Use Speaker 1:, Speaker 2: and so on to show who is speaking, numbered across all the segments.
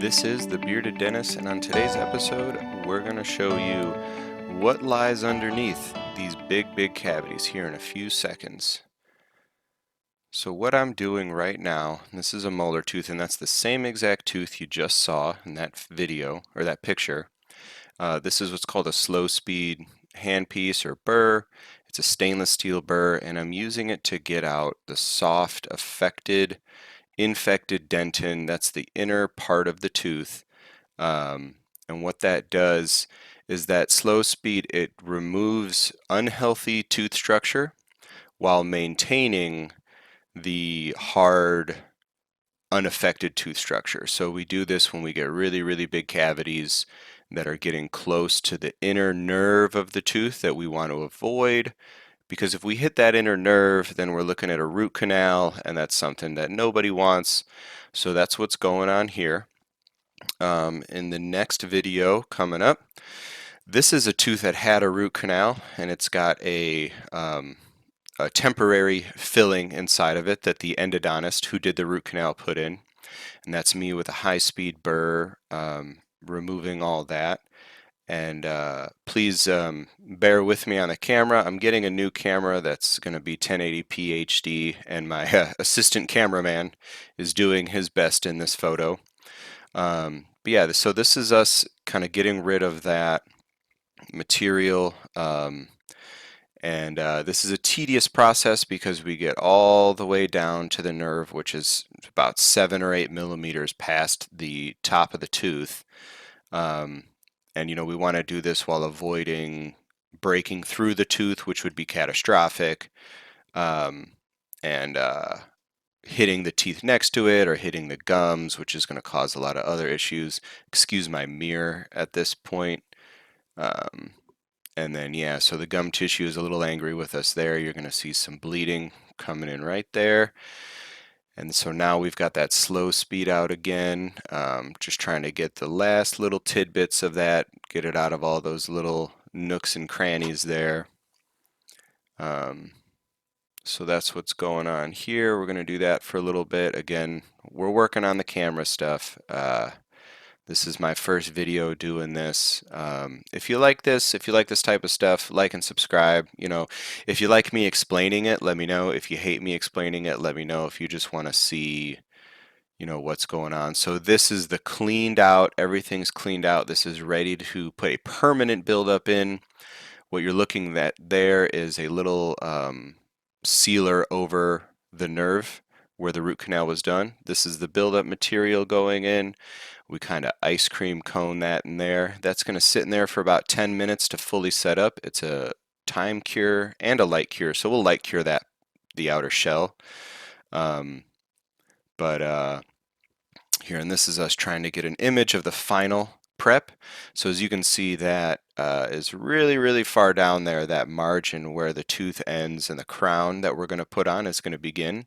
Speaker 1: This is the Bearded Dentist, and on today's episode, we're going to show you what lies underneath these big cavities here in a few seconds. So what I'm doing right now, this is a molar tooth, and that's the same exact tooth you just saw in that video, or that picture. This is what's called a slow speed handpiece or burr. It's a stainless steel burr, and I'm using it to get out the soft, infected dentin. That's the inner part of the tooth. And what that does is that slow speed, it removes unhealthy tooth structure while maintaining the hard, unaffected tooth structure. So we do this when we get really big cavities that are getting close to the inner nerve of the tooth that we want to avoid. Because if we hit that inner nerve, then we're looking at a root canal, and that's something that nobody wants. So that's what's going on here. In the next video coming up, this is a tooth that had a root canal, and it's got a temporary filling inside of it that the endodontist who did the root canal put in. And that's me with a high-speed burr removing all that. And please bear with me on the camera. I'm getting a new camera that's going to be 1080p HD, and my assistant cameraman is doing his best in this photo. But yeah, so this is us kind of getting rid of that material. And this is a tedious process because we get all the way down to the nerve, which is about 7 or 8 millimeters past the top of the tooth. And we want to do this while avoiding breaking through the tooth, which would be catastrophic, and hitting the teeth next to it or hitting the gums, which is going to cause a lot of other issues. Excuse my mirror at this point. And then, yeah, so the gum tissue is a little angry with us there. You're going to see some bleeding coming in right there. And so now we've got that slow speed out again, just trying to get the last little tidbits of that, get it out of all those little nooks and crannies there. So that's what's going on here. We're going to do that for a little bit. Again, we're working on the camera stuff. This is my first video doing this. If you like this type of stuff, like and subscribe. If you like me explaining it, let me know. If you hate me explaining it, let me know. If you just want to see, what's going on. So this is the cleaned out, everything's cleaned out. This is ready to put a permanent buildup in. What you're looking at there is a little sealer over the nerve where the root canal was done. This is the buildup material going in. We kind of ice cream cone that in there. That's going to sit in there for about 10 minutes to fully set up. It's a time cure and a light cure, so we'll light cure the outer shell. Here, and this is us trying to get an image of the final prep. So as you can see, that is really far down there. That margin where the tooth ends and the crown that we're going to put on is going to begin.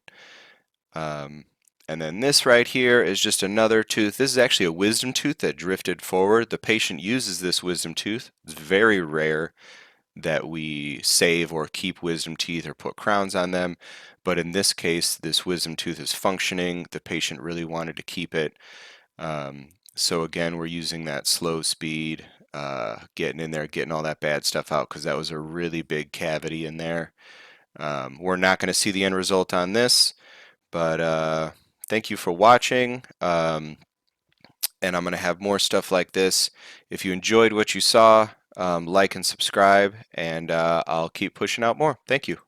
Speaker 1: And then this right here is just another tooth. This is actually a wisdom tooth that drifted forward. The patient uses this wisdom tooth. It's very rare that we save or keep wisdom teeth or put crowns on them. But in this case, this wisdom tooth is functioning. The patient really wanted to keep it. So again, we're using that slow speed, getting in there, getting all that bad stuff out because that was a really big cavity in there. We're not going to see the end result on this, but thank you for watching. And I'm going to have more stuff like this. If you enjoyed what you saw, like and subscribe, and I'll keep pushing out more. Thank you.